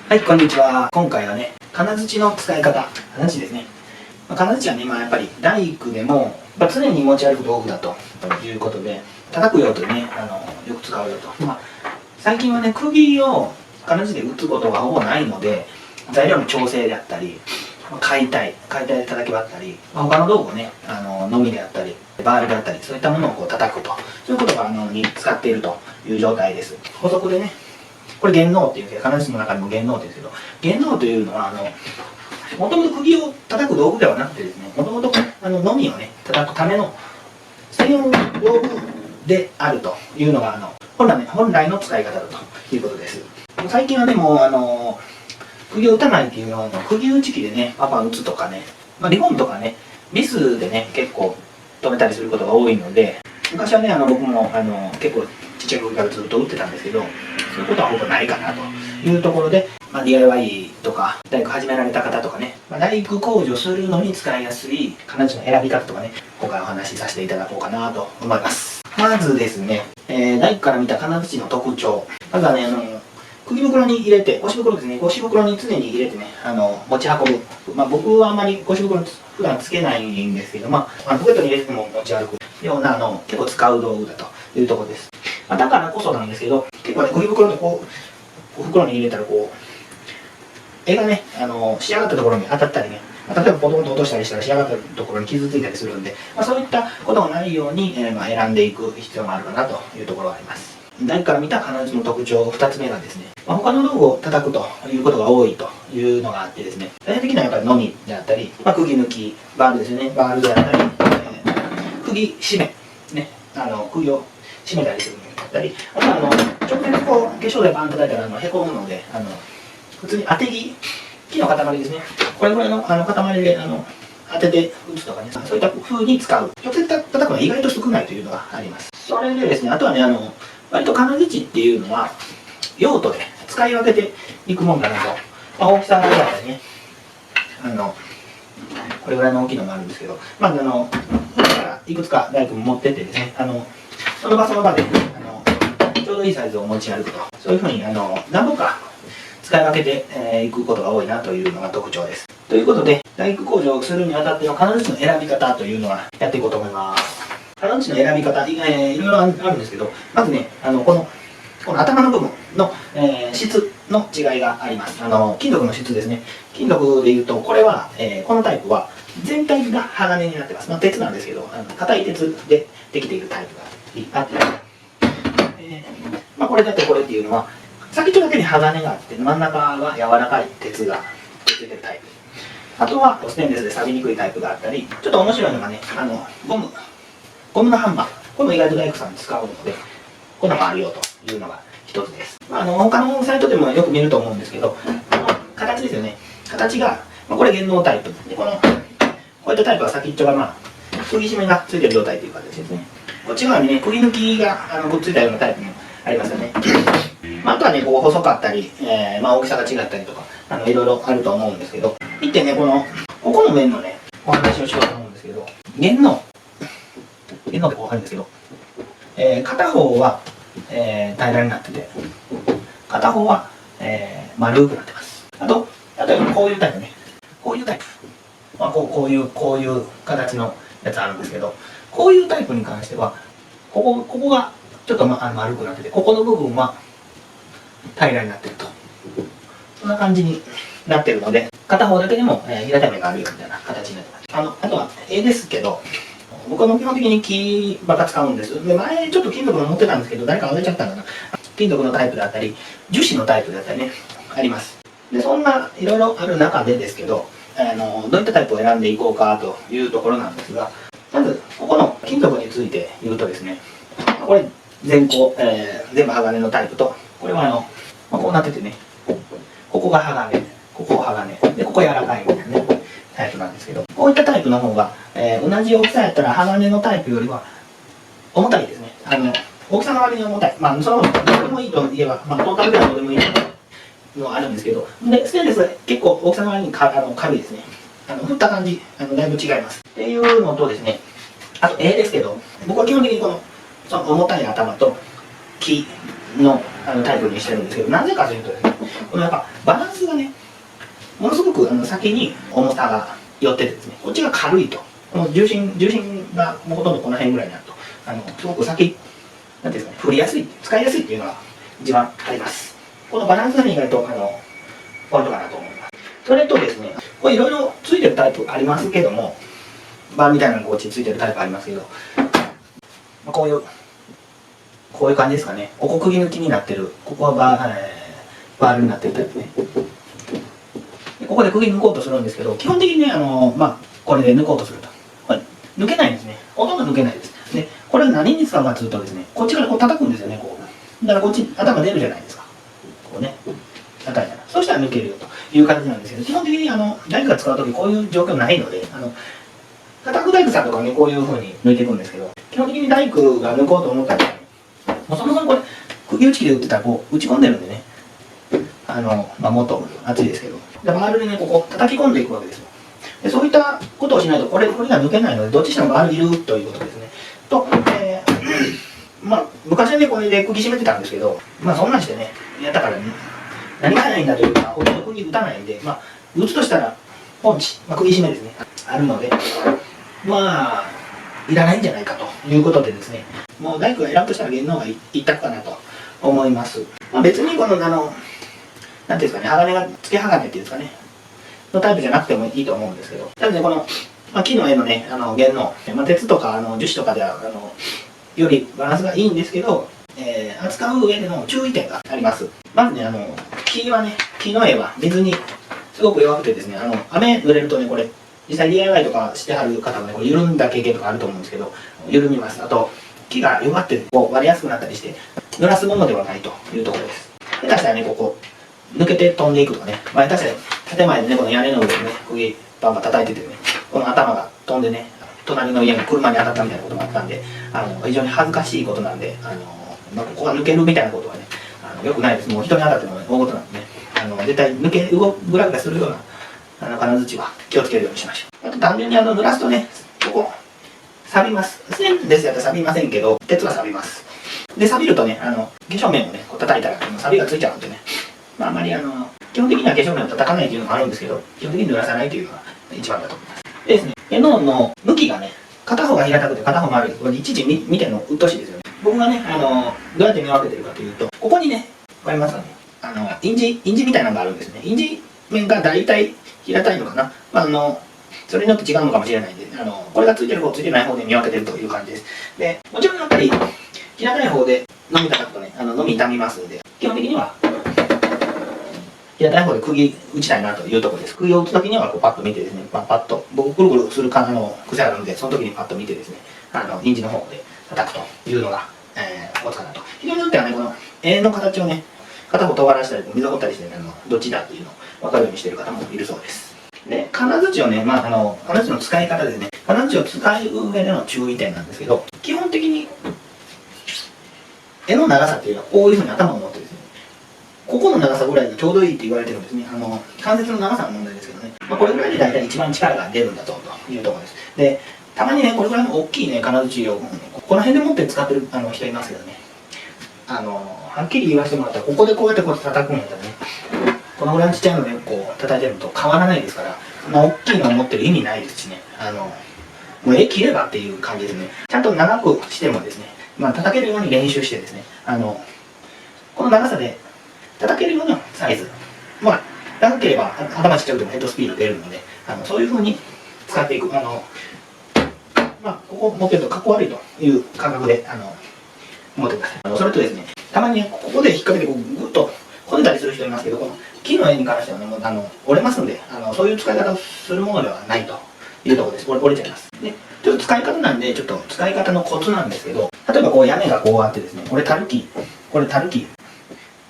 はい、こんにちは。今回はね、金槌の使い方、金槌ですね。金槌はね、やっぱり大工でも、常に持ち歩く道具だということで、叩く用途でね、よく使うよと。最近はね、釘を金槌で打つことがほぼないので、材料の調整であったり、解体で叩き割ったり、他の道具をね、のみであったり、バールであったり、そういったものをこう叩くと、そういうことがに使っているという状態です。補足でね、これ弦能っていうんですけど、金槌の中にも弦能って言うんですけど、弦能というのはもともと釘を叩く道具ではなくてですね、もともとのみをね叩くための専用の道具であるというのが本来の使い方だということです。最近はね、もう釘を打たないっていうのは釘打ち機でねパパ打つとかね、リフォームとかねビスでね結構止めたりすることが多いので、昔はね僕も結構ちっちゃい時からずっと打ってたんですけど、そういうことはほぼないかなというところで、DIY とか大工始められた方とかね、大工工事をするのに使いやすい金槌の選び方とかね、今回お話しさせていただこうかなと思います。まずですね、大工から見た金槌の特徴。まずはね、釘袋に入れて、腰袋ですね、腰袋に常に入れてね、持ち運ぶ。僕はあまり腰袋普段つけないんですけど、ポケットに入れても持ち歩くような結構使う道具だというところです。だからこそなんですけど、結構ね、釘袋って袋に入れたら柄がね、仕上がったところに当たったりね、例えばポトンと落としたりしたら仕上がったところに傷ついたりするんで、そういったことがないように、選んでいく必要があるかなというところがあります。大工から見た金槌の特徴2つ目がですね、他の道具を叩くということが多いというのがあってですね、大体的にはやっぱりのみであったり、釘抜き、バールですよね、バールであったり、釘締め、ね、釘を締めたりするのだったり、あとは直接化粧でバンと叩いたらへこむので、普通に当て木の塊ですね、これぐらいの塊で当てて打つとかね、そういった風に使う。直接叩くのは意外と少ないというのがあります。それでですね、あとはね、割と金槌っていうのは用途で使い分けていくもんかなと。大きさがあったりね、これぐらいの大きいのもあるんですけど、普段からいくつか大工も持ってってですね、その場その場でちょうどいいサイズを持ち歩くと、そういうふうに何本か使い分けていくことが多いなというのが特徴です。ということで、大工工事をするにあたっての金槌の選び方というのはやっていこうと思います。金槌の選び方、いろいろあるんですけど、まずね、この頭の部分の、質の違いがあります。金属の質ですね。金属でいうと、これは、このタイプは全体が鋼になってます。鉄なんですけど、硬い鉄でできているタイプがあって、これだとこれっていうのは、先っちょだけに鋼があって、真ん中は柔らかい鉄がついてるタイプ。あとは、ステンレスで錆びにくいタイプがあったり、ちょっと面白いのがね、ゴムのハンマー。これも意外と大工さん使うので、こんなのがあるよというのが一つです。他のサイトでもよく見ると思うんですけど、形ですよね。形が、これ弦能タイプ。で、こういったタイプは先っちょが釘締めがついてる状態という形ですね。こっち側にね、釘抜きがくっついたようなタイプもありますよね。あとはね、細かったり、大きさが違ったりとか、いろいろあると思うんですけど、見てね、ここの面のね、お話をしようと思うんですけど、弦能ってこうわかるんですけど、片方は、平らになってて、片方は、丸くなってます。あと、例えばこういうタイプね、こういうタイプ、こういう形のやつあるんですけど、こういうタイプに関しては、ここがちょっと丸くなってて、ここの部分は平らになってると。そんな感じになってるので、片方だけでも、平たい目があるよみたいな形になってます。あとは絵ですけど、僕は基本的に木ばっか使うんです。で、前ちょっと金属の持ってたんですけど、誰か忘れちゃったんかな。金属のタイプだったり、樹脂のタイプだったりね、あります。で、そんないろいろある中でですけど、どういったタイプを選んでいこうかというところなんですが、まず、ここの金属について言うとですね、これ全部鋼のタイプと、これはこうなっててね、ここが鋼、ここ鋼、で、ここ柔らかいみたいなね、タイプなんですけど、こういったタイプの方が、同じ大きさやったら鋼のタイプよりは重たいですね。大きさの割に重たい。そのどうでもいいと言えば、トータルではどうでもいいのはあるんですけど、で、ステンレスは結構大きさの割に軽いですね。振った感じ、だいぶ違います。っていうのとですね、あと、ですけど、僕は基本的にその重たい頭と木のタイプにしてるんですけど、なぜかというとですね、このやっぱバランスがね、ものすごく先に重さが寄っててですね、こっちが軽いと、この重心がもうほとんどこの辺ぐらいになると、すごくなんていうんですかね、振りやすい、使いやすいっていうのが一番あります。このバランスがね、意外とポイントかなと思います。それとですね、これいろいろついてるタイプありますけども、バーみたいなのがこっちについてるタイプありますけど、こういう感じですかね。ここ釘抜きになってる、ここはバールになってるタイプね。でここで釘抜こうとするんですけど、基本的にね、これで抜こうとすると。これ抜けないんですね。ほとんど抜けないです。で、これは何に使うかというとですね、こっちからこう叩くんですよね、こう。だからこっちに頭出るじゃないですか。こうね。叩いたら。そうしたら抜けるよという形なんですけど、基本的に大工が使うときこういう状況ないので、叩く大工さんとかね、こういう風に抜いていくんですけど、基本的に大工が抜こうと思ったら、もうそもそもこれ、釘打ち機で打ってたらこう打ち込んでるんでね、もっと熱いですけど、でバールでね、ここ叩き込んでいくわけですよ。でそういったことをしないと、これが抜けないので、どっちしてもバールいるということですね。と、昔はね、これで釘締めてたんですけど、そんなんしてね、やったからね、何が早いんだというか、ほとんど釘打たないんで、打つとしたら、ポンチ、釘締めですね、あるので、いらないんじゃないかということでですね、もう大工が選ぶとしたら弦の方が一択かなと思います。別にこの、なんていうんですかね、鋼が、付け鋼っていうんですかね、のタイプじゃなくてもいいと思うんですけど、ただね、この、木の絵のね、弦の、鉄とか樹脂とかでは、よりバランスがいいんですけど、扱う上での注意点があります。まずね、木の絵は水にすごく弱くてですね、雨濡れるとね、これ、実際 DIY とかしてはる方はね、これ緩んだ経験とかあると思うんですけど、緩みます。あと、木が弱ってこう割れやすくなったりして、濡らすものではないというところです。下手したらね、ここ、抜けて飛んでいくとかね、下手したら建前でね、この屋根の上でね、釘バンバン叩いててね、この頭が飛んでね、隣の家の車に当たったみたいなことがあったんで、非常に恥ずかしいことなんで、ここが抜けるみたいなことはね、良くないです。もう人に当たっても、ね、大事なんでね、絶対グラグラするような、金槌は気をつけるようにしましょう。あと単純に濡らすとね、ここ、錆びます。線ですやったら錆びませんけど、鉄は錆びます。で、錆びるとね、化粧面をね、こう叩いたら錆びがついちゃうんでね、あまり基本的には化粧面を叩かないというのもあるんですけど、基本的に濡らさないというのが一番だと思います。でですね、絵の向きがね、片方が平たくて片方丸い。これいちいち見てるのうっとしいですよね。僕がね、どうやって見分けてるかというと、ここにね、わかりますかね、印字みたいなのがあるんですね。印字面が大体平たいのかな。それによって違うのかもしれないんで、これがついてる方、ついてない方で見分けてるという感じです。で、もちろんやっぱり、平たい方でのみ叩くとね、のみ傷みますので、基本的には、平たい方で釘打ちたいなというところです。釘を打つときにはこうパッと見てですね、パッと、僕ぐるぐるする癖あるので、その時にパッと見てですね、印字の方で叩くというのが、コツかなと。人によってはね、この円の形をね、片方尖らしたり、溝掘ったりして、どっちだっていうのを分かるようにしている方もいるそうです。で、金槌をね、金槌の使い方ですね。金槌を使う上での注意点なんですけど、基本的に、柄の長さっていうのはこういうふうに頭を持ってですね、ここの長さぐらいがちょうどいいって言われてるんですね。関節の長さの問題ですけどね。これぐらいで大体一番力が出るんだというところです。で、たまにね、これぐらいの大きいね、金槌を、この辺で持って使ってる人いますけどね。はっきり言わせてもらったら、ここでこうやって叩くんやったらね、このぐらいのちっちゃいのでこう叩いてるのと変わらないですから、大きいのを持ってる意味ないですしね。もう切ればっていう感じですね。ちゃんと長くしてもですね、叩けるように練習してですね、この長さで叩けるようなサイズ。長ければ頭ちっちゃくてもヘッドスピード出るので、そういう風に使っていく。ここ持ってるとかっこ悪いという感覚で、思ってください。それとですね、たまにね、ここで引っ掛けてこうグッとこねたりする人いますけど、この木の絵に関してはね、もう折れますので、そういう使い方をするものではないというところです。折れちゃいます。で、ちょっと使い方なんで、ちょっと使い方のコツなんですけど、例えばこう屋根がこうあってですね、これタルキ、こ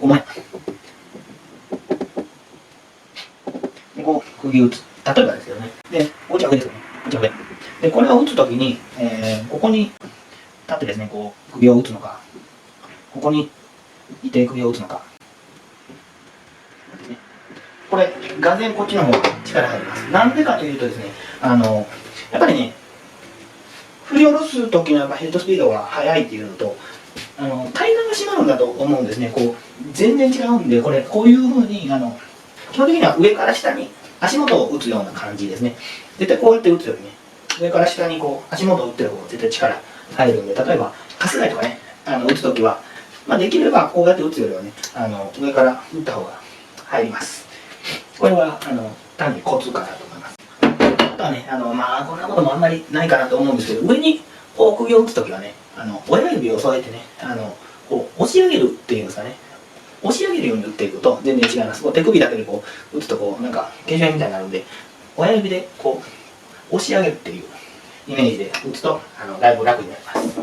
こもこう釘打つ。例えばですけどね。で、こっちは上ですよね。こっちは上。で、これを打つときに、ここに立ってですね、こう、釘を打つのか、ここにいて釘を打つのか。これ、がぜんこっちの方が力入ります。なんでかというとですね、やっぱりね、振り下ろすときのやっぱヘッドスピードが速いっていうのと、平らなまるんだと思うんですね。こう全然違うんで、これこういう風に基本的には上から下に足元を打つような感じですね。絶対こうやって打つよりね、上から下にこう足元を打ってる方が絶対力入るんで、例えばカス台とかね、打つときは、できればこうやって打つよりはね、上から打った方が入ります。これは単にコツかなと思います。あとはね、こんなこともあんまりないかなと思うんですけど、上にこう釘を打つときはね、親指を添えてね、こう押し上げるっていうんですかね、押し上げるように打っていくと全然違います。こう手首だけでこう打つとこうなんか形状みたいになるんで、親指でこう押し上げるっていうイメージで打つとだいぶ楽になります。